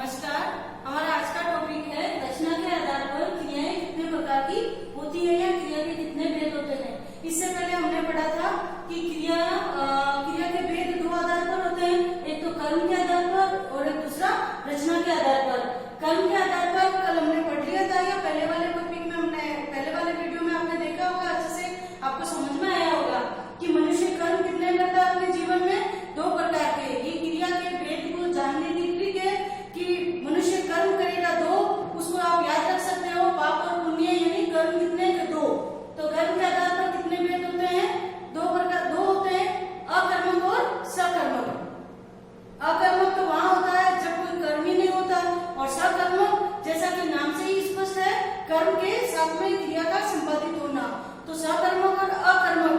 नमस्कार। हमारा आज का टॉपिक है रचना के आधार पर क्रियाएं कितने प्रकार की होती है या क्रिया के कितने भेद होते हैं। इससे पहले हमने पढ़ा था कि क्रिया के भेद दो आधार पर होते हैं, एक तो कर्म के आधार पर और एक दूसरा रचना के आधार पर। कर्म के आधार पर कल हमने पढ़ लिया था, या पहले वाले टॉपिक में हमने पहले वाले वीडियो में आपने देखा होगा, अच्छे से आपको समझ में आया होगा कि मनुष्य कर्म कितने करता है अपने जीवन में, दो प्रकार के। ये क्रिया के भेद को जानने की ट्रिक है कि मनुष्य कर्म करेगा दो, उसको आप याद रख सकते हो, पाप और पुण्य, यानी कर्म कितने के दो। तो कर्म के आधार पर कितने भेद होते हैं? दो होते हैं, अकर्मक और सकर्मक। अकर्मक तो वहां होता है जब कोई कर्म ही नहीं होता, और सकर्मक जैसा कि नाम से ही स्पष्ट है, कर्म के साथ में क्रिया का संपादित होना। तो सकर्मक और अकर्मक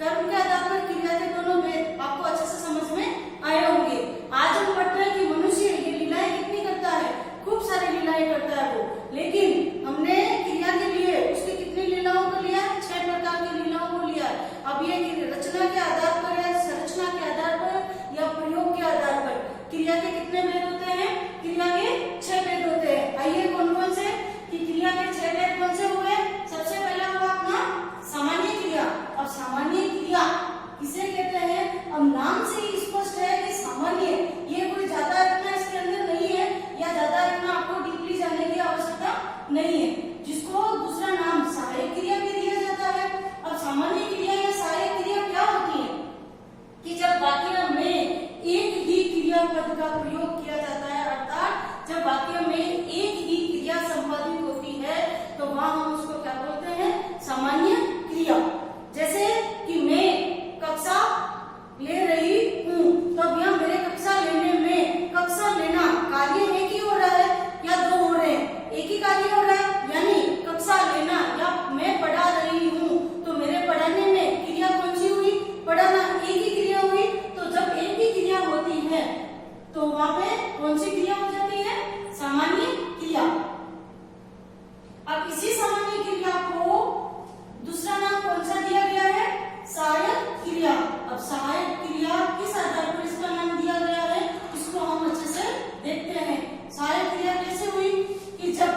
कर्म के आधार पर क्रिया के दोनों भेद आपको अच्छे से समझ में आए होंगे। आज हम पढ़ते हैं कि मनुष्य ये लीलाएं कितनी करता है, खूब सारी लीलाएं करता है वो, लेकिन हमने क्रिया के लिए उसकी कितनी लीलाओं को लिया? 6 प्रकार की लीलाओं को लिया। अब ये रचना के आधार पर या संरचना के आधार पर या प्रयोग के आधार पर क्रिया के कितने भेद होते हैं? क्रिया के 6 भेद होते हैं। आइए कौन कौन से कि क्रिया के 6 भेद कौन से हुए? सबसे पहला हुआ अपना सामान्य क्रिया। अब सामान्य क्रिया किसे कहते हैं? अब नाम से ही स्पष्ट है कि सामान्य, ये कोई ज्यादा इतना इसके अंदर नहीं है या ज्यादा इतना आपको डीपली जानने की आवश्यकता नहीं है, जिसको दूसरा नाम सहायक क्रिया भी दिया जाता है। अब सामान्य क्रिया या सहायक क्रिया क्या होती है कि जब वाक्य में एक ही क्रियापद का प्रयोग किया जाता है, अर्थात जब वाक्य में एक ही क्रिया संपादित होती है, तो वहां हम उसको क्या बोलते हैं? सामान्य क्रिया। जैसे कि मैं कक्षा ले रही हूँ, तो अब यहाँ मेरे कक्षा लेने में, कक्षा लेना कार्य एक ही हो रहा है या दो हो रहे हैं? एक ही कार्य हो रहा है, यानी कक्षा लेना, या मैं पढ़ा रही हूँ, तो मेरे पढ़ाने में क्रिया कौन सी हुई? पढ़ाना, एक ही क्रिया हुई। तो जब एक ही क्रिया होती है तो वहां पे कौन सी क्रिया हो जाती है? सामान्य क्रिया। अब इसी सामान्य क्रिया को दूसरा नाम कौन सा दिया गया है? सहायक क्रिया। अब सहायक क्रिया किस आधार पर इसका नाम दिया गया है, इसको हम अच्छे से देखते हैं। सहायक क्रिया कैसे हुई कि जब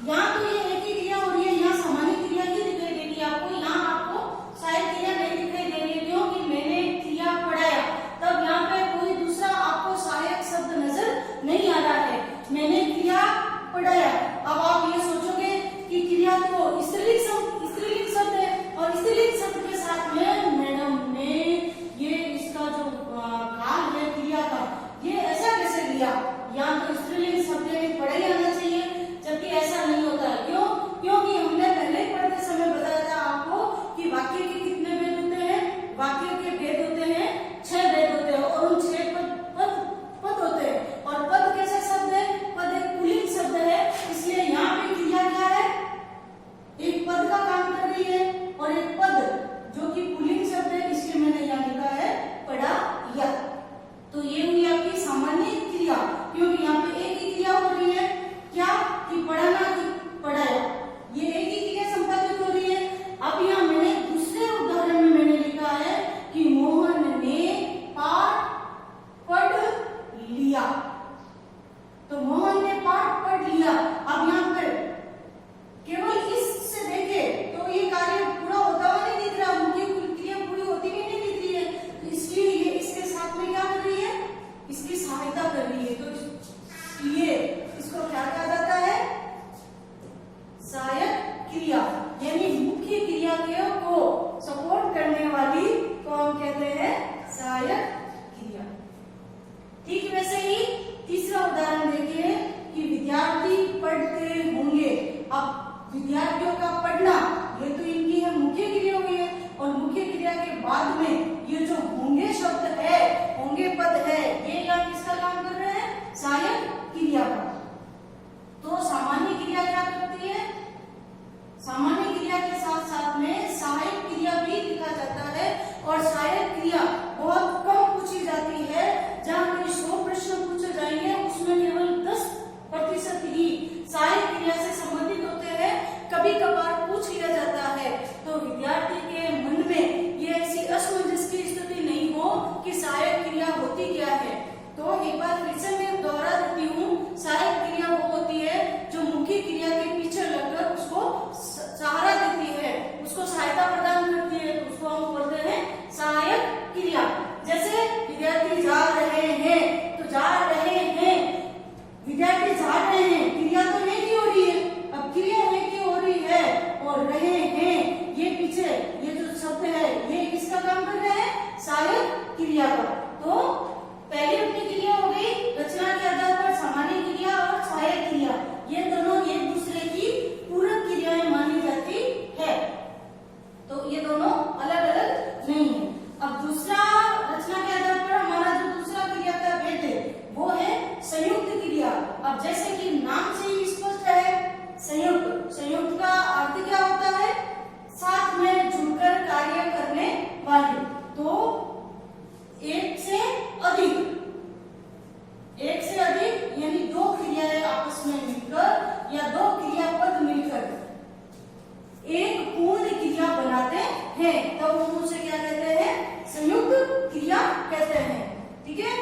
यहाँ तो ये एक ही क्रिया हो रही है, यहाँ सामान्य क्रिया ही दिखाई देगी आपको, यहाँ आपको सहायक क्रिया नहीं दिखाई दे रही है। क्योंकि मैंने क्रिया पढ़ाया, तब यहाँ पे कोई दूसरा आपको सहायक शब्द नजर नहीं आ रहा है। मैंने क्रिया पढ़ाया। अब आप ये सोचोगे कि क्रिया तो स्त्रीलिंग शब्द है, और स्त्रीलिंग शब्द के साथ में मैडम ने ये इसका जो काल है क्रिया का, ये ऐसा कैसे लिया? यहाँ तो स्त्रीलिंग शब्द पढ़ा ही आना चाहिए, जबकि ऐसा नहीं होता है। क्यों? क्योंकि हमने पहले पढ़ते समय बताया था आपको कि वाक्य के कितने भेद होते हैं? वाक्य के भेद होते हैं 6 भेद होते हैं, और उन 6 पद होते हैं। और पद कैसे शब्द है? पद एक पुल्लिंग शब्द है, इसलिए यहाँ पे क्रिया क्या है? एक पद का काम कर रही है, और एक पद जो कि पुल्लिंग शब्द है, इसलिए मैंने यहाँ लिखा है पढ़ा या। तो ये हुई आपकी सामान्य क्रिया, क्योंकि यहाँ पे एक ही क्रिया हो रही है, क्या कि पढ़ाना कि पढ़ाया, ये एक ही क्रिया संपादित हो रही है। अब यहाँ मैंने दूसरे उदाहरण में मैंने लिखा है कि मोहन ने पाठ पढ़ लिया, तो मोहन ने पाठ पढ़ लिया। अब यहाँ पर केवल इससे देखे तो ये कार्य पूरा होता हुआ नहीं दिख रहा, उनकी क्रिया पूरी होती भी नहीं दिख रही है, तो इसलिए ये इसके साथ में क्या कर रही है? इसकी सहायता कर रही है। तो इसलिए इसको क्या कहा जाता है? सहायक क्रिया, यानी मुख्य क्रिया को सपोर्ट करने वाली को हम कहते हैं सहायक क्रिया। ठीक वैसे ही यानी दो क्रियाएं आपस में मिलकर या दो क्रियापद मिलकर एक पूर्ण क्रिया बनाते हैं, तब हम उसे क्या कहते हैं? संयुक्त क्रिया कहते हैं। ठीक है,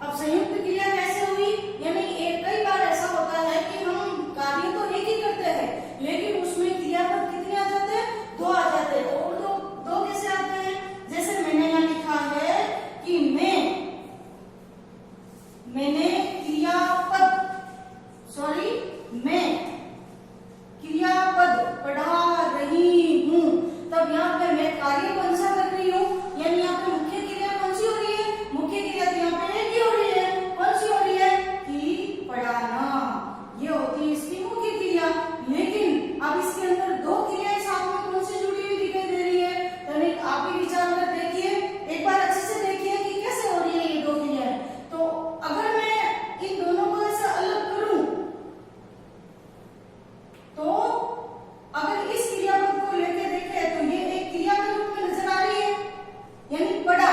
अब संयुक्त क्रिया कैसे हुई? यानी कई बार ऐसा होता है कि हम कार्य तो एक ही करते हैं, लेकिन उसमें क्रियापद कितने आ जाते हैं? दो आ जाते हैं। और दो कैसे आते हैं? जैसे मैंने यहाँ लिखा है कि मैंने मैं क्रियापद पढ़ा रही हूँ, तब यहाँ पे मैं कार्य कौन सा कर रही हूँ? यानी यहाँ पे मुख्य क्रिया कौन सी हो रही है? मुख्य क्रिया तो यहाँ पे एक ही हो रही है। कौन सी हो रही है? कि पढ़ाना, ये होती है इसकी मुख्य क्रिया। लेकिन अब इसके अंदर दो क्रियाएं साथ में कौन सी जुड़ी हुई दिखाई दे रही है? तो आप ही विचार कर देखिए, एक बार अच्छे से देखिए कि कैसे हो रही है ये दो क्रियाएं। तो अगर मैं इन दोनों को ऐसे अलग करूं, तो अगर इस क्रियापद को लेकर देखें तो ये एक क्रिया के रूप में नजर आ रही है, यानी पढ़ा,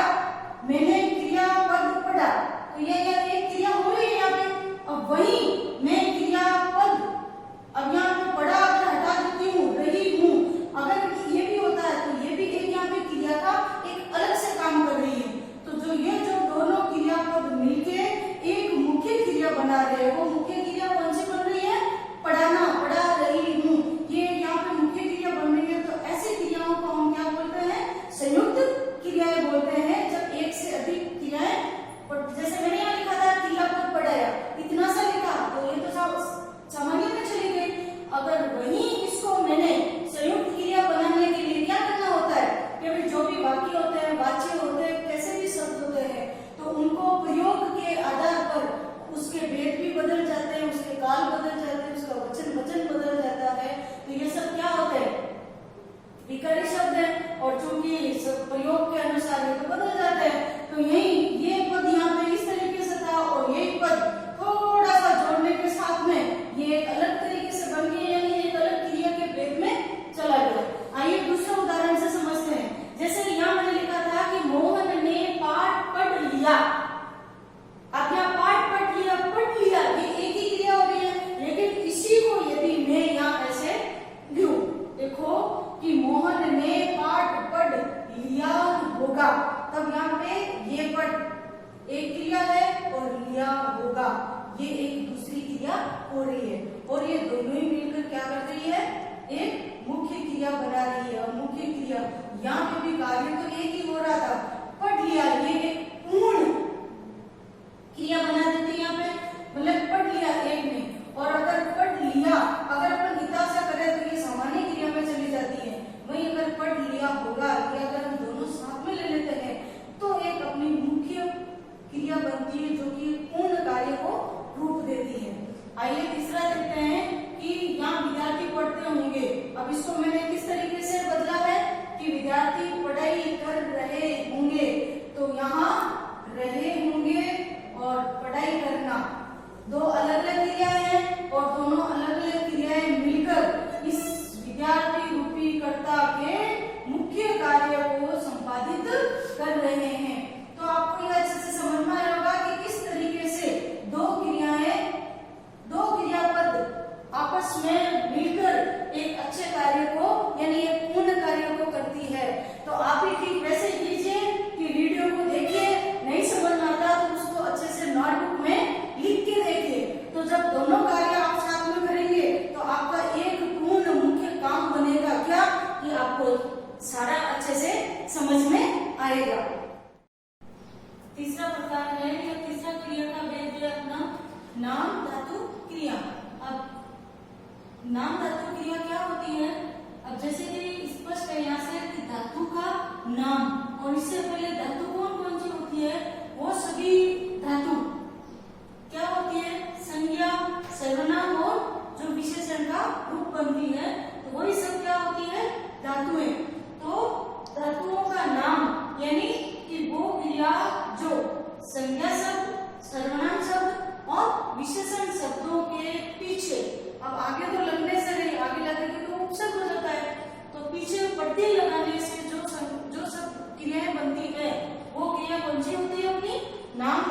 मैंने क्रियापद पढ़ा, तो ये एक क्रिया हो रही है यहाँ पे। अब वही मैं क्रियापद, अब यहाँ पे पढ़ा अगर हटा देती हूँ, रही हूँ, अगर ये भी होता है तो ये भी एक यहाँ पे क्रिया का एक अलग से काम कर रही है। तो जो दोनों क्रियापद मिलके एक मुख्य क्रिया बना रहे हैं, वो मुख्य क्रिया कौन सी बन रही है? पढ़ाना, पढ़ा रही हूँ, ये यहाँ पे मुख्य क्रिया बन रही है। तो ऐसी क्रियाओं को हम क्या बोलते हैं? संयुक्त क्रियाएं बोलते हैं। जब एक से अधिक क्रियाएं, जैसे मैंने यहाँ लिखा था क्रियापद पढ़ाया, इतना सा लिखा, तो ये तो सामान्य में चली गई। अगर वही इसको मैंने संयुक्त क्रिया बनाने के लिए क्या करना होता है कि जो भी वाक्य होते हैं, वाच्य होते हैं, कैसे भी शब्द होते हैं, तो उनको प्रयोग के आधार पर उसके भेद भी बदल जाते हैं, उसके काल बदल जाते हैं, उसका वचन बदल जाता है। तो ये सब क्या होते हैं? विकारी शब्द है, और चूंकि प्रयोग के अनुसार ये तो बदल जाते हैं। तो यही ये पद यहाँ पे इस तरीके से था, और ये पद थोड़ा सा जोड़ने के साथ में ये एक अलग तरीके से बन गया, यानी एक अलग क्रिया के भेद में चला गया। आइए दूसरे उदाहरण से समझते हैं। जैसे यहाँ मैंने लिखा था कि मोहन ने पाठ पढ़ लिया। अब यहाँ पाठ पढ़ लिया, ये एक ही क्रिया हो रही है। लेकिन इसी को यदि मैं यहाँ ऐसे लूं, देखो कि मोहन ने पाठ पढ़ लिया होगा, तब यहाँ पे ये पढ़ एक क्रिया है और लिया होगा ये एक दूसरी क्रिया हो रही है, और ये दोनों ही मिलकर क्या कर रही है? एक मुख्य क्रिया बना रही है। और मुख्य क्रिया यहाँ पे भी कार्य तो एक ही हो रहा था, पढ़ लिया, ये एक पूर्ण क्रिया बना देती है यहाँ पे, मतलब पढ़ लिया एक में। और अगर पढ़ लिया, अगर अपन इतना सा करें तो ये सामान्य क्रिया में चली जाती है। वही अगर पढ़ लिया होगा, ये अगर हम दोनों साथ में ले लेते हैं तो एक अपनी मुख्य क्रिया बनती है, जो कि पूर्ण कार्य को रूप देती है। आइए तीसरा देखते हैं कि यहाँ विद्यार्थी पढ़ते होंगे। अब इसको मैंने किस तरीके से बदला है कि विद्यार्थी पढ़ाई कर रहे होंगे, तो यहाँ रहे होंगे और पढ़ाई करना दो अलग अलग क्रियाएं हैं, और दोनों अलग अलग क्रियाएं मिलकर इस विद्यार्थी रूपी कर्ता के मुख्य कार्य को संपादित कर रहे हैं। तो आपको यह अच्छे से समझ में आया होगा कि किस तरीके से दो क्रियापद आपस में मिलकर एक अच्छे कार्य को, यानी एक पूर्ण कार्य को करती है। तो आप भी ठीक वैसे कीजिए कि वीडियो को देखिए, नहीं समझ में आता तो उसको अच्छे से नोटबुक में लिख के देखिए। तो जब दोनों कार्य आप साथ में करेंगे तो आपका एक पूर्ण मुख्य काम बनेगा, क्या कि आपको सारा अच्छे से समझ में आएगा। तीसरा प्रकार है, या तीसरा क्रिया का भेद है अपना नाम धातु क्रिया। अब नाम धातु क्रिया क्या होती है? अब जैसे कि स्पष्ट है यहाँ से कि धातु का नाम, और इससे पहले धातु कौन सी होती है? वो सभी धातु क्या होती है? संज्ञा, सर्वनाम और जो विशेषण का रूप बनती है, तो वही सब क्या होती है? धातुएं। तो धातुओं का नाम यानी कि वो क्रिया जो संज्ञा शब्द, सर्वनाम शब्द और विशेषण शब्दों के पीछे, अब आगे तो लगने से नहीं, आगे लगेगी तो उपसर्ग हो जाता है, तो पीछे प्रत्यय लगाने से जो सब क्रियाएं बनती है, वो क्रिया कौन सी होती है? अपनी नाम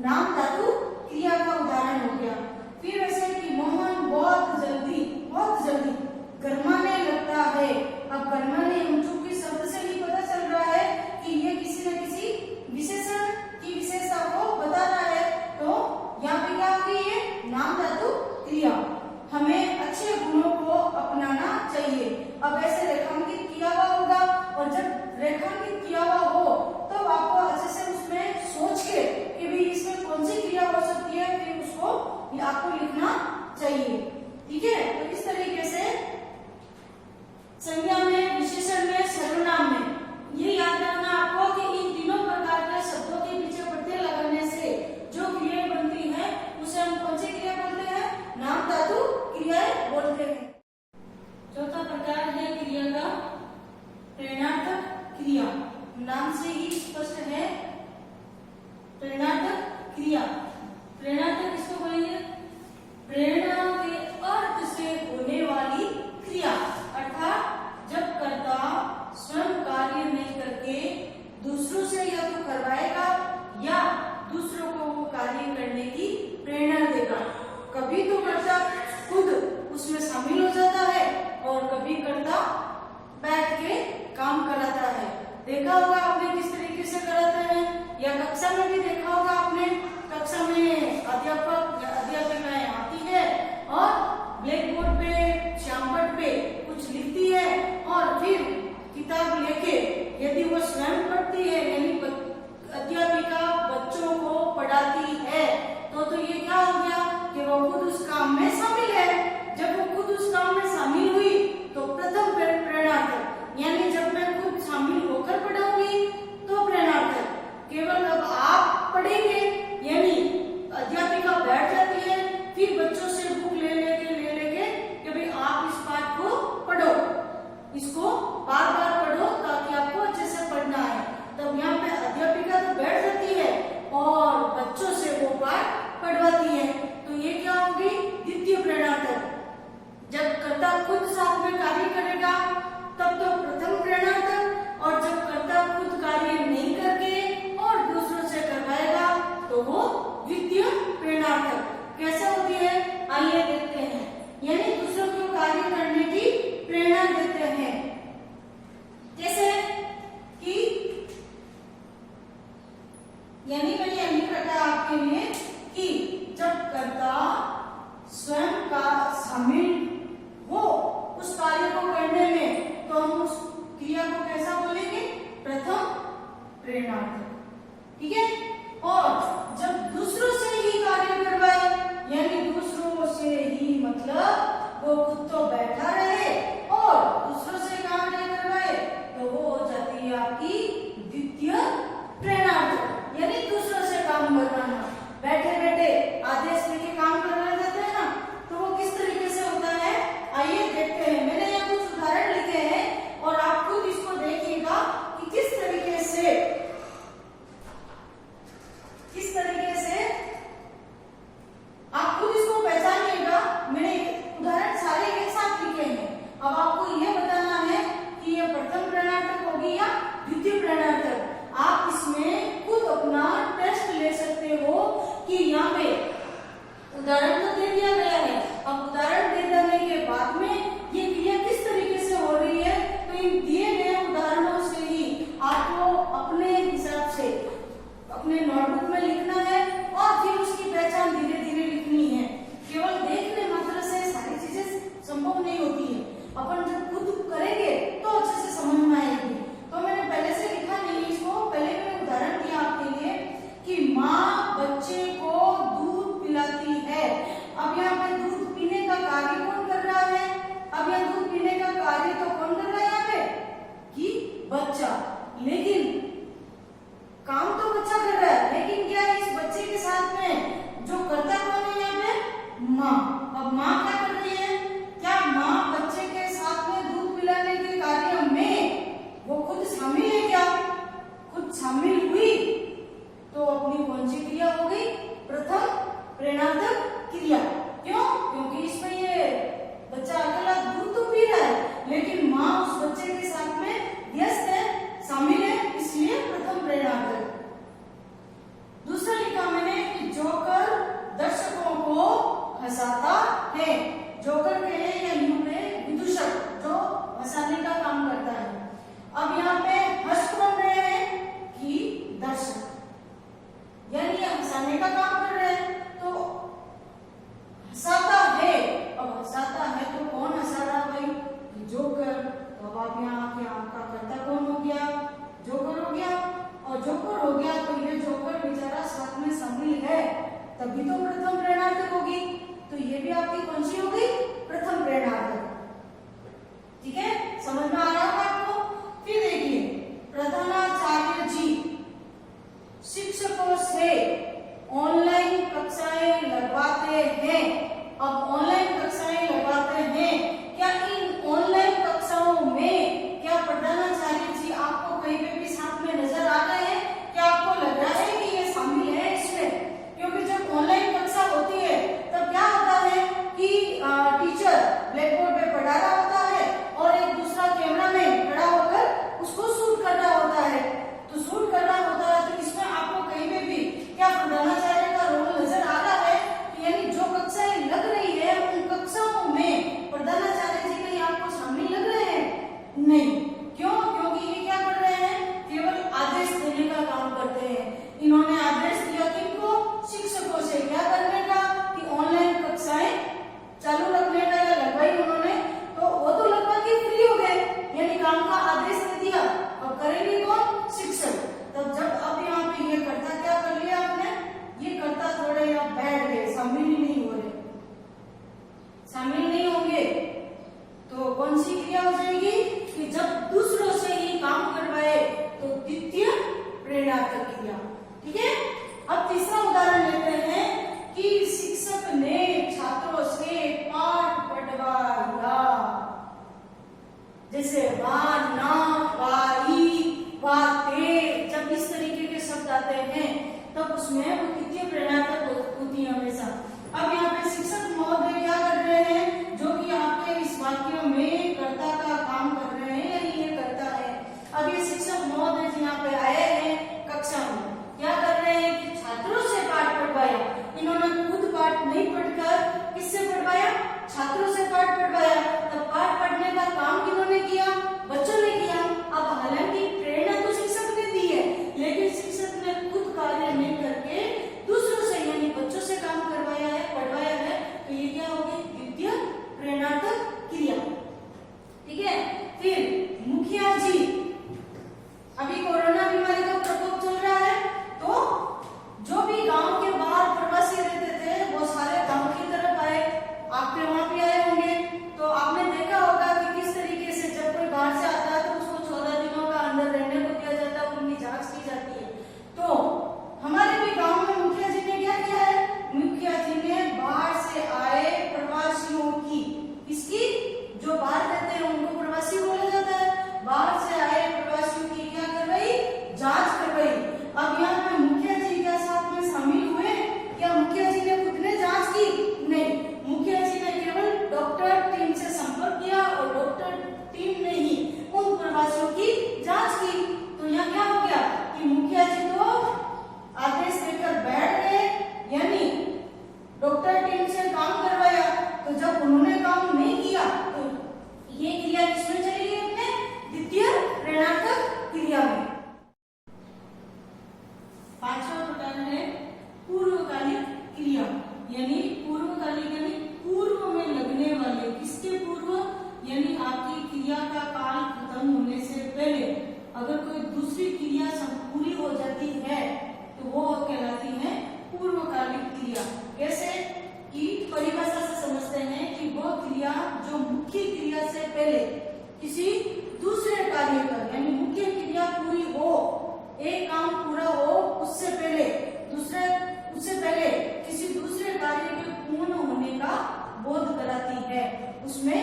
नाम धातु क्रिया का उदाहरण हो गया। फिर वैसे कि मोहन बहुत जल्दी गरमाने लगता है। अब गरमाने चूंकि शब्द से ही पता चल रहा है कि ये किसी न किसी विशेषण की विशेषता को बता रहा है, तो यहाँ पे क्या होगी, ये नाम धातु क्रिया। हमें अच्छे गुणों को अपनाना चाहिए। अब ऐसे रेखांकित किया हुआ होगा, और जब रेखांकित किया हुआ हो तो आपको अच्छे से उसमें सोच के कि भाई इसमें कौन सी क्रिया हो सकती है, फिर उसको आपको लिखना चाहिए। ठीक है, तो इस तरीके से संज्ञा में, विशेषण में, सर्वनाम में ये याद रखना आपको कि इन तीनों प्रकार के शब्दों के पीछे प्रत्यय लगाने से जो क्रिया बनती है उसे हम कौन सी क्रिया बोलते हैं, नाम धातु क्रियाएं बोलते हैं। चौथा प्रकार है क्रिया का प्रेरणार्थक क्रिया। नाम से ही स्पष्ट है, प्रेरणार्थक क्रिया। प्रेरणार्थक किसको बोलेंगे, प्रेरणा के अर्थ से होने वाली क्रिया, अर्थात जब कर्ता स्वयं कार्य नहीं करके दूसरों से या तो करवाएगा या दूसरों को वो कार्य करने की प्रेरणा देगा। कभी तो कर्ता खुद उसमें शामिल हो जाता है और कभी कर्ता बैठ के काम कराता है। देखा होगा आपने किस तरीके से कराते हैं, या कक्षा में भी देखा होगा आपने। कक्षा में अध्यापक या अध्यापिकाएं आती है और ब्लैक बोर्ड पे, श्यामपट्ट पे कुछ लिखती है और फिर किताब लेके यदि वो स्वयं पढ़ती है, यानी अध्यापिका बच्चों को पढ़ाती है, तो ये क्या हो गया कि वो खुद उस काम में शामिल है। जब वो खुद उस काम में शामिल हुई तो प्रथम प्रेरणार्थक, यानी जब मैं खुद शामिल होकर पढ़ाऊंगी तो प्रेरणार्थक। केवल अब आप पढ़ेंगे, यानी अध्यापिका बैठ जाती है, फिर बच्चों से बुक ले लेके कि भाई आप इस पाठ को पढ़ो, इसको बार बार पढ़ो ताकि आपको अच्छे से पढ़ना है। तब यहाँ पे अध्यापिका तो बैठ जाती है और बच्चों से वो पाठ पढ़वाती है। तो ये क्या होगी, द्वितीय प्रेरणार्थक। जब कर्ता खुद साथ में कार्य करेगा तब तो प्रथम प्रेरणार्थक, और जब कर्ता खुद कार्य नहीं करके और दूसरों से करवाएगा तो वो द्वितीय प्रेरणार्थक। कैसे होती है, आइए देखते हैं। यानी दूसरों को कार्य करने की प्रेरणा देते हैं। जैसे कि यानी मैंने यह लिख रखा है आपके लिए कि जब कर्ता स्वयं का शामिल हो उस कार्य को करने में, तो हम उस क्रिया को कैसा बोलेंगे, प्रथम प्रेरणार्थक। ठीक है, और जब दूसरों से ही कार्य करवाए, यानी दूसरों से ही मतलब वो खुद तो बैठा रहे और दूसरों से काम नहीं करवाए, तो वो हो जाती है आपकी द्वितीय प्रेरणार्थक। यानी दूसरों से काम करवाना, बैठे बैठे आदेश लेके काम करवा जाते हैं ना, तो वो किस तरीके से होता है, आइए देखते हैं। मैंने यहाँ कुछ उदाहरण लिखे हैं और आप खुद इसको देखिएगा कि किस तरीके से आप खुद इसको पहचानिएगा। मैंने उदाहरण सारे एक साथ लिखे हैं। अब आपको यह बताना है कि यह प्रथम प्रेरणार्थक होगी या द्वितीय प्रेरणार्थक। आप इसमें खुद अपना टेस्ट ले सकते हो कि यहाँ पे उदाहरण तो दे दिया गया है, अब उदाहरण दे देने के बाद में ये क्रिया किस तरीके से हो रही है, तो इन दिए गए उदाहरणों से ही आपको अपने हिसाब से अपने नोटबुक में लिखना है और फिर उसकी पहचान धीरे धीरे लिखनी है। केवल देखने मात्र से सारी चीजें संभव नहीं होती है, अपन जब खुद करेंगे तो अच्छे से समझ में आएगी। तो मैंने पहले से लिखा नहीं इसको, पहले मैंने उदाहरण दिया आपके लिए कि माँ बच्चे को दूध पिलाती है। अब यहाँ पे दूध पीने का कार्य कौन कर रहा है, अब यहाँ दूध पीने का कार्य तो कौन कर रहा है यहाँ पे, कि बच्चा। लेकिन काम तो बच्चा कर रहा है, लेकिन क्या इस बच्चे के साथ में जो करता कौन है यहाँ पे, माँ। अब माँ क्या कर रही है, क्या माँ बच्चे के साथ में दूध पिलाने के कार्य में वो खुद शामिल है, क्या खुद शामिल हुई, तो अपनी कौन सी क्रिया हो गई, प्रथम प्रेरणार्थक क्रिया। क्यों, क्योंकि इसमें ये बच्चा अकेला दूध तो पी रहा है, लेकिन माँ उस बच्चे के साथ में व्यस्त है, शामिल है, इसलिए प्रथम प्रेरणार्थक। दूसरा लिखा मैंने तभी तो प्रथम प्रेरणार्थक होगी। तो ये भी आपकी कौन सी होगी? प्रथम प्रेरणार्थक। ठीक है, समझ में आ रहा है आपको? फिर देखिए, प्रधानाचार्य जी शिक्षकों से ऑनलाइन कक्षाएं लगवाते हैं। अब ऑनलाइन कक्षाएं लगवाते हैं, क्या इन ऑनलाइन कक्षाओं में क्या प्रधानाचार्य जी आपको कहीं पे भी साथ में नजर आ रहे हैं? क्या आपको लग रहा है कि ये शामिल है इसमें? क्योंकि जब ऑनलाइन कक्षा होती है तब क्या होता है कि टीचर ब्लैक बोर्ड पे पढ़ा रहा होता है और एक दूसरा कैमरा में खड़ा होकर उसको शूट कर रहा होता है। तो शूट कर रहा होता है, तो इसमें आपको कहीं पे भी क्या प्रधानाचार्य का रोल नजर आ रहा है? यानी जो कक्षाएं लग रही है उन कक्षाओं में प्रधानाचार्य जी कहीं आपको शामिल लग रहे हैं? नहीं। क्यों? क्योंकि ये क्या कर रहे हैं? केवल आदेश देने का काम करते हैं। इन्होंने आदेश दिया किनको? शिक्षकों से। क्या करने का? कि ऑनलाइन कक्षाएं चालू रखने का या लगवाई उन्होंने, तो वो तो लगवा के फ्री हो गए, यानी काम का आदेश दे दिया। अब करेंगे कौन? शिक्षक। तब जब अब यहाँ पे ये करता क्या कर लिया आपने? ये करता थोड़े या बैठ गए, शामिल ही नहीं हो रहे, शामिल नहीं होंगे, तो कौन सी क्रिया हो जाएगी? कि जब दूसरों से ही काम करवाए तो द्वितीय प्रेरणार्थक क्रिया। ठीक है, अब तीसरा उदाहरण लेते हैं कि शिक्षक ने छात्रों से पाठ पढ़वाया। जैसे वान, ना, वाई, वाते, जब इस तरीके के शब्द आते हैं तब उसमें वो द्वितीय प्रेरणार्थक होती है हमेशा। अब यहाँ पे शिक्षक महोदय क्या कर रहे हैं? जो कि आपके इस वाक्य में कर्ता का काम कर रहे हैं, यानी ये करता है। अब ये शिक्षक महोदय जी यहाँ पे आए हैं कक्षा में, क्या कर रहे हैं कि छात्रों से पाठ पढ़वाया। इन्होंने खुद पाठ नहीं पढ़कर किससे पढ़वाया? छात्रों से पाठ पढ़वाया। तब पाठ पढ़ने का काम किन्होंने किया? बच्चों ने किया। अब हालांकि प्रेरणा तो शिक्षक ने दी है, लेकिन शिक्षक ने खुद कार्य नहीं करके दूसरों से यानी बच्चों से काम करवाया है, पढ़वाया है। तो ये क्या होगी? द्वितीय प्रेरणार्थक क्रिया। ठीक है, फिर मुखिया जी, अभी कोरोना बीमारी का प्रकोप चल रहा है, तो जो भी गांव के बाहर प्रवासी रहते थे वो सारे गांव की तरफ आए। आपके वहां भी आए होंगे, तो आपने देखा होगा कि किस तरीके से जब कोई बाहर से आता है तो उसको 14 दिनों का अंदर रहने को दिया जाता है, उनकी जांच की जाती है। तो हमारे भी गांव में मुखिया जी ने क्या किया है? मुखिया जी ने बाहर से आए प्रवासियों की, इसकी जो बाहर रहते हैं उनको प्रवासी बोला जाता है, बाहर से आए प्रवासियों की क्या करवाई? जांच करवाई। अब यहाँ पे मुखिया जी क्या साथ में शामिल हुए? क्या मुखिया जी ने खुद ने जांच की? नहीं, मुखिया जी ने केवल डॉक्टर टीम से संपर्क किया और डॉक्टर टीम ने ही उन प्रवासियों की जांच की। तो यहाँ क्या हो गया कि मुखिया जी तो आदेश देकर बैठ गए, यानी डॉक्टर टीम से काम करवाया। तो जब उन्होंने काम नहीं किया तो ये क्रिया किसमें चली गई? अपने द्वितीय प्रेरणार्थक क्रिया में। पांचवा प्रकार है पूर्वकालिक क्रिया, यानी पूर्वकालिक यानी पूर्व में लगने वाले। किसके पूर्व? यानी आपकी क्रिया का काल खत्म होने से पहले अगर कोई दूसरी क्रिया पूरी हो जाती है तो वो कहलाती है पूर्वकालिक क्रिया। कैसे? कि परिभाषा से समझते हैं कि वह क्रिया जो मुख्य क्रिया से पहले किसी दूसरे कार्य पर, यानी मुख्य क्रिया पूरी हो, एक काम पूरा हो, उससे पहले किसी दूसरे कार्य के पूर्ण होने का बोध कराती है। उसमें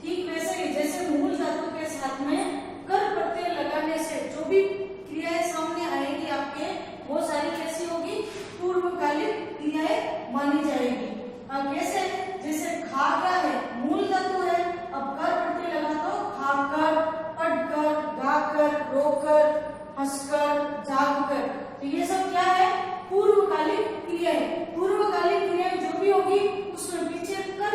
ठीक वैसे ही जैसे मूल धातु के साथ में कर प्रत्यय लगाने से जो भी क्रियाएं सामने आएगी आपके, वो सारी कैसी होगी? पूर्वकालिक क्रियाएं मानी जाएगी। अब कैसे? जैसे खा क्या है? मूल धातु है। अब कर प्रत्यय लगा तो खाकर, पढ़कर, गाकर, रोकर, हंसकर, जागकर, तो ये सब क्या है? पूर्वकालिक क्रियाएं। पूर्वकालिक क्रियाएं जो भी होगी उसमें पीछे कर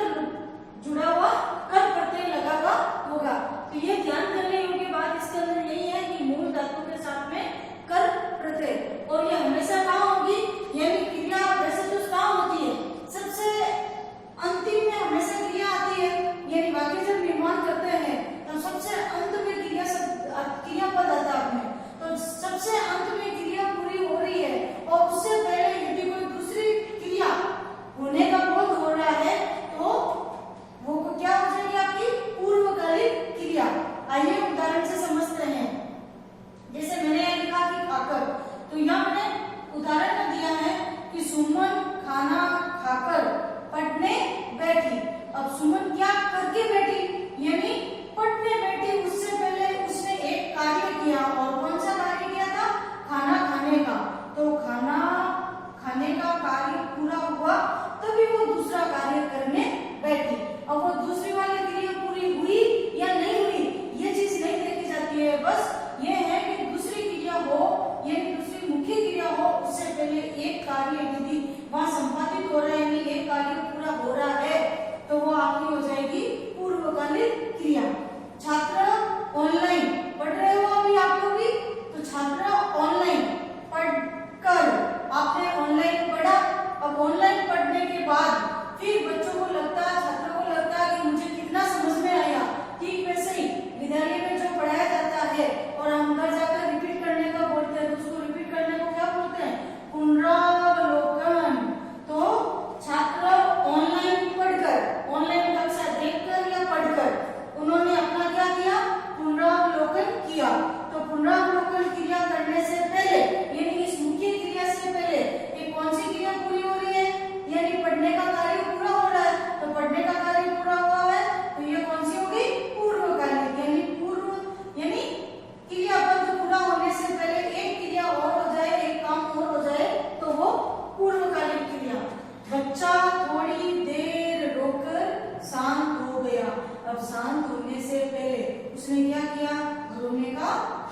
जुड़ा हुआ कर प्रत्यय लगा हुआ होगा। तो ये ध्यान करने योग्य बात इसके अंदर यही है कि मूल धातु के साथ में कर प्रत्यय, और ये हमेशा कहाँ होगी? यानी क्रिया वैसे तो कहाँ होती है? सबसे अंतिम में हमेशा क्रिया आती है, यानी वाक्य जब निर्माण करते हैं तो सबसे अंत में क्रिया पद आता है। तो सबसे अंत में क्रिया पूरी हो रही है और उससे पहले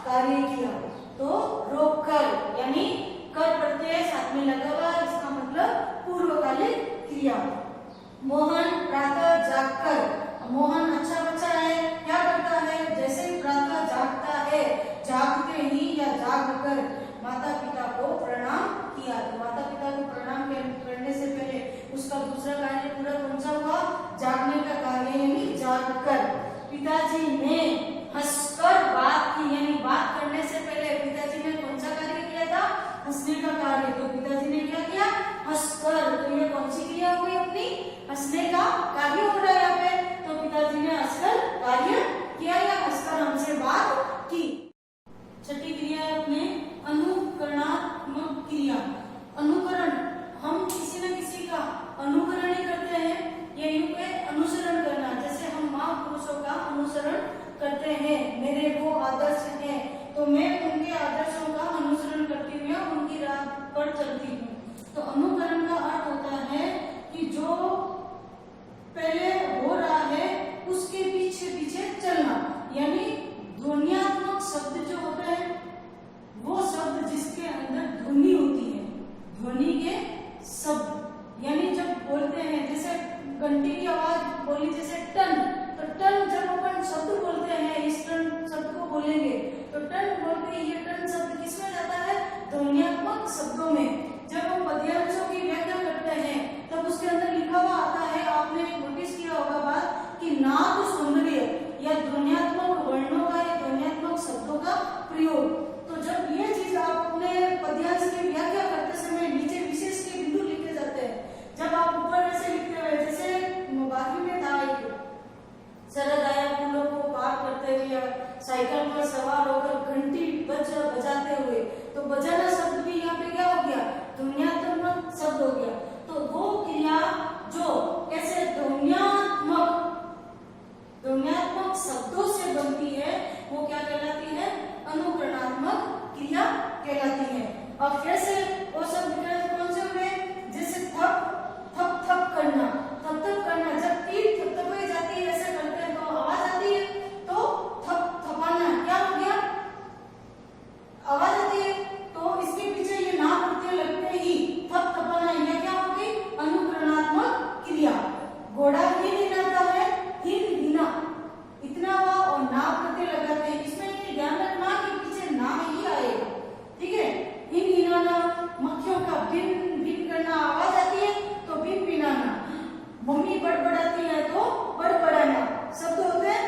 कार्य किया। तो रोक कर यानी कर प्रत्यय साथ में लगा हुआ, इसका मतलब पूर्वकालिक क्रिया। मोहन प्रातः जागकर, मोहन अच्छा बच्चा है, क्या करता है, जैसे ही प्रातः जागता है, जागते ही या जागकर माता पिता को प्रणाम किया। तो माता पिता को प्रणाम करने से पहले उसका दूसरा कार्य पूरा कौन सा हुआ, जागने का कार्य यानी जागकर। पिताजी ने हंसकर बात की, यानी बात करने से पहले पिताजी ने कौन सा कार्य किया था, हंसने का कार्य। तो पिताजी ने क्या किया, हंसकर। तो ये कौन सी क्रिया हुई अपनी, हंसने का कार्य हो रहा है यहाँ पे। तो पिताजी ने हंसकर कार्य किया या हंसकर हमसे बात की। छठी क्रिया है अपने अनुकरणात्मक क्रिया। अनुकरण, हम किसी न किसी का अनुकरण ही करते हैं या इनके अनुसरण करना। जैसे हम महापुरुषों का अनुसरण करते हैं, मेरे वो आदर्श हैं, तो मैं उनके आदर्शों का अनुसरण करती हूँ या उनकी राह पर चलती हूँ। तो अनुकरण का अर्थ होता है कि जो पहले हो रहा है उसके पीछे पीछे चलना, यानी ध्वन्यात्मक शब्द जो होते हैं वो शब्द जिसके अंदर ध्वनि होती है, ध्वनि के शब्द, यानी जब बोलते हैं जैसे घंटी की आवाज बोली जैसे टन, तो टन जब अपन शब्द बोलते हैं, इस टन शब्द को बोलेंगे तो टन बोलते हैं, ये टन शब्द किसमें जाता है, ध्वन्यात्मक शब्दों में। जब हम पद्यांशों की व्याख्या करते हैं तब उसके अंदर लिखा हुआ आता है, आपने नोटिस किया होगा बात कि नाद सौंदर्य या ध्वन्यात्मक वर्णों का या ध्वन्यात्मक शब्दों का प्रयोग। तो जब ये चीज आप अपने पद्यांश की व्याख्या करते समय नीचे विशेष के बिंदु लिखे जाते हैं, जब आप ऊपर ऐसे लिखते हुए, जैसे बाकी में था एक शरद आया फूलों को पार करते हुए, साइकिल पर सवार होकर घंटी बजाते हुए, तो बजाना शब्द भी यहाँ पे क्या हो गया, ध्वन्यात्मक शब्द हो गया। तो वो क्रिया जो कैसे ध्वन्यात्मक शब्दों से बनती है वो क्या कहलाती है, अनुकरणात्मक क्रिया कहलाती है। अब कैसे वो शब्द कौन से हुए, जैसे थप थप थप करना, थप थप करना, जब ईंट थपथपाई जाती है ऐसे करते हैं तो आवाज आती है, तो थप थपाना क्या हो गया, आवाज आती है। तो इसके पीछे ये ना प्रत्यय लगते ही थप थपाना, यह क्या हो गई, अनुकरणात्मक क्रिया। घोड़ा हिन हिलाता है, हिन हिना, इतना हुआ और ना प्रत्यय लगाते हैं, इसमें ये ध्यान रखना कि पीछे ना ही आएगा, ठीक है। हिन हिलाना, मक्खियों का भिन भिन करना, आवाज आती है तो भिन भिनाना, मम्मी बड़बड़ाती है तो बड़बड़ाना, शब्द होते हैं।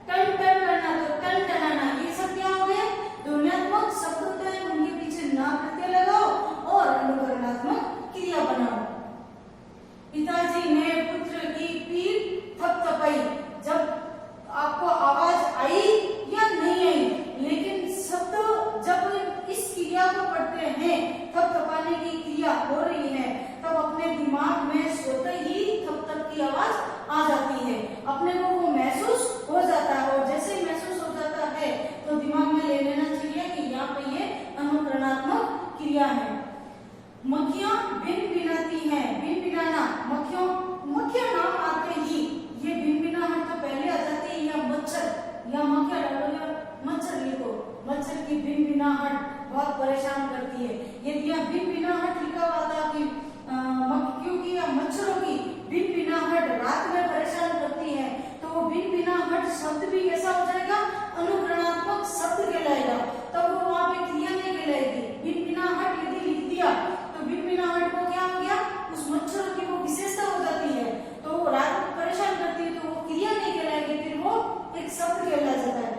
टन टन करना तो टन टनाना, ये सब क्या हो गए, ध्वन्यात्मक शब्द होते हैं, उनके पीछे ना प्रत्यय लगाओ और अनुकरणात्मक क्रिया बनाओ। पिताजी ने पुत्र की पीठ थपथपाई, जब आपको आवाज आई या नहीं आई, लेकिन शब्द जब इस क्रिया को पढ़ते हैं, थपथपाने की क्रिया हो रही है, तब अपने दिमाग में स्वतः ही थप थप की आवाज आ जाती है, अपने को वो महसूस हो जाता है। और जैसे ही महसूस हो जाता है तो दिमाग में ले लेना चाहिए कि यहाँ पे ये अनुकरणात्मक क्रिया है। मक्खियां भिन भिनाती हैं, भिन भिनाना, मक्खियां नाम आते ही ये भिन भिनाहट तो पहले आ जाती है, या मच्छर या मक्खियां डालो या मच्छर लिखो, मच्छर की भिन भिनाहट बहुत परेशान करती है। यदि यहाँ भिन भिनाहट लिखा हुआ था कि मक्खियों की या मच्छरों की भिन भिनाहट रात में परेशान करती है, तो वो भिन भिनाहट शब्द भी कैसा हो जाएगा, अनुकरणात्मक शब्द कहलाएगा, तब वो वहां पे क्रिया नहीं कहलाएगी। भिन भिनाहट यदि लिख दिया तो भिन भिनाहट को क्या हो गया, उस मच्छरों की वो विशेषता हो जाती है, तो वो रात में परेशान करती है, तो वो क्रिया नहीं कहलाएगी, फिर वो एक शब्द कहला जाता है।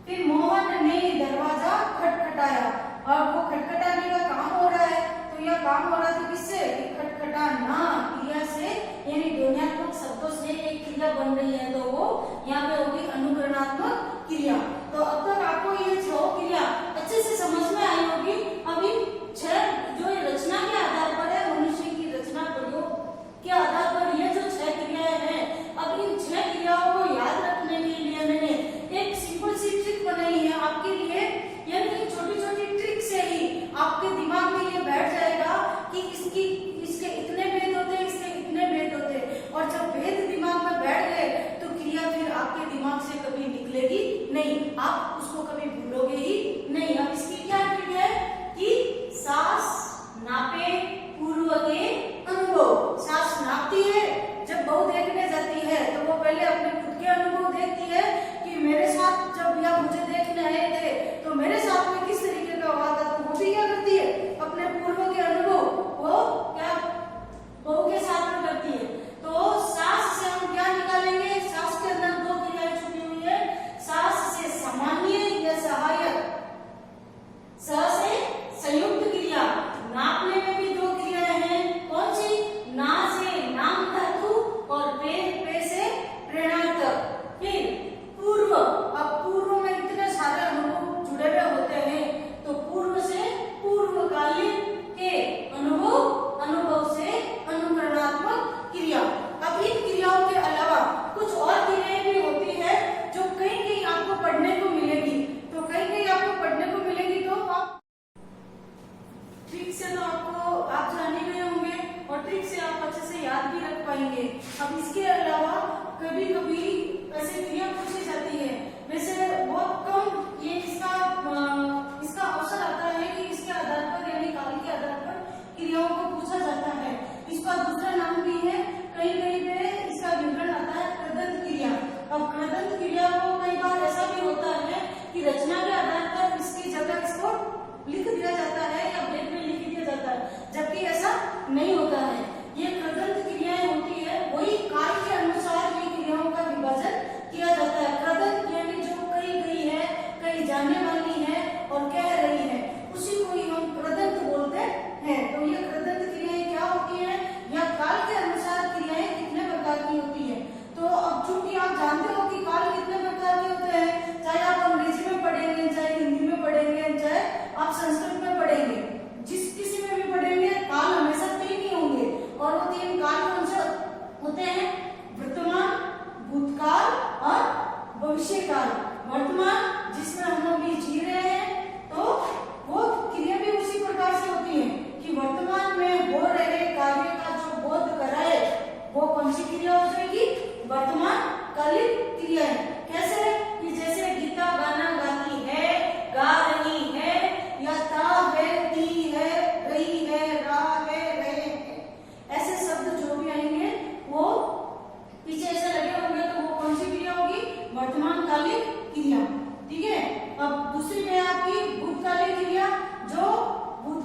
फिर मोहन ने दरवाजा खटखटाया, और वो खटखटाने का काम हो रहा है, तो यह काम हो रहा था किससे, खटखटाना क्रिया से, यानी ध्वन्यात्मक शब्दों से एक क्रिया बन रही है, तो वो यहाँ पे होगी अनुकरणात्मक क्रिया। तो अब तक आपको ये 6 क्रिया अच्छे से समझ में आई होगी। अब इन 6 जो रचना के आधार पर है, मनुष्य की रचना प्रयोग के आधार पर ये जो 6 क्रियाएं हैं, अब इन 6 क्रियाओं को याद रखने के लिए मैंने एक सिंपल सी ट्रिक बनाई है आपके लिए, यानी छोटी छोटी ट्रिक से ही आपके दिमाग में ये बैठ जाएगा कि इसके इतने भेद होते हैं, इसके इतने भेद होते हैं, और जब भेद दिमाग में बैठ गए तो क्रिया फिर आपके दिमाग से कभी निकलेगी नहीं, आप उसको कभी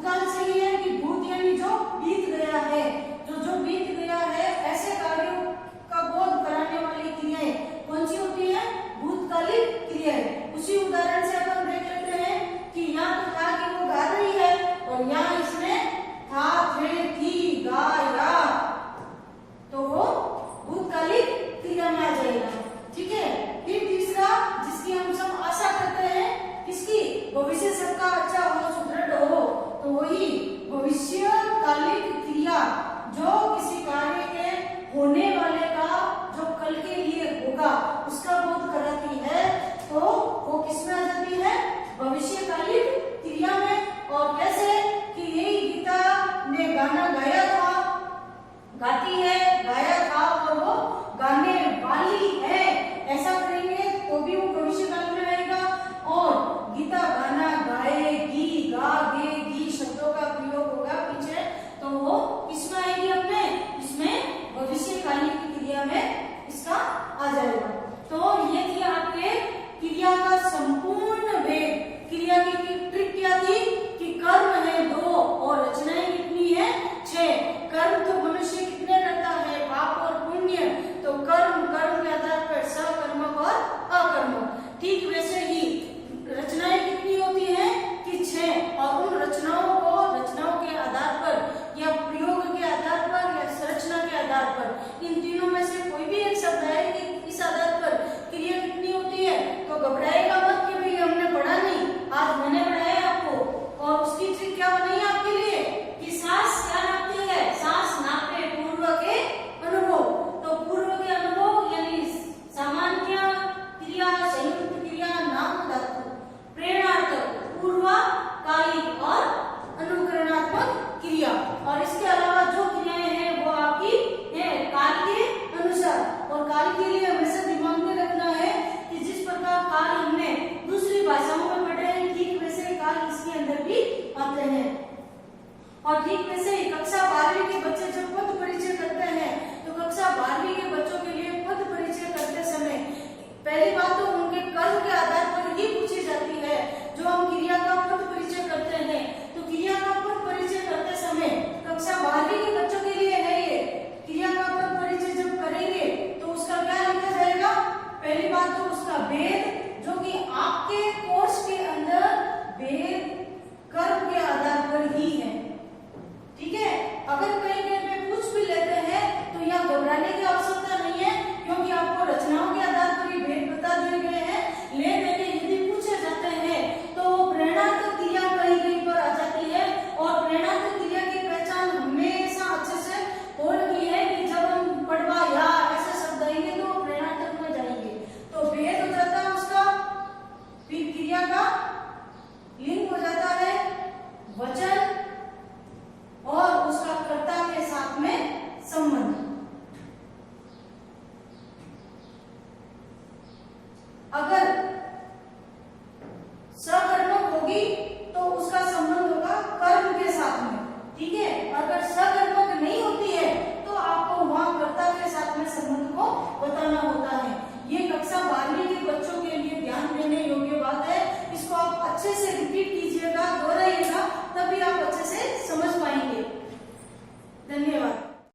भूतकाल से ही है कि भूत यानी जो बीत गया है, जो बीत गया है, ऐसे कार्यों का बोध कराने वाली क्रियाएं कौन सी होती है? भूतकालिक क्रियाएं। उसी उदाहरण से अगर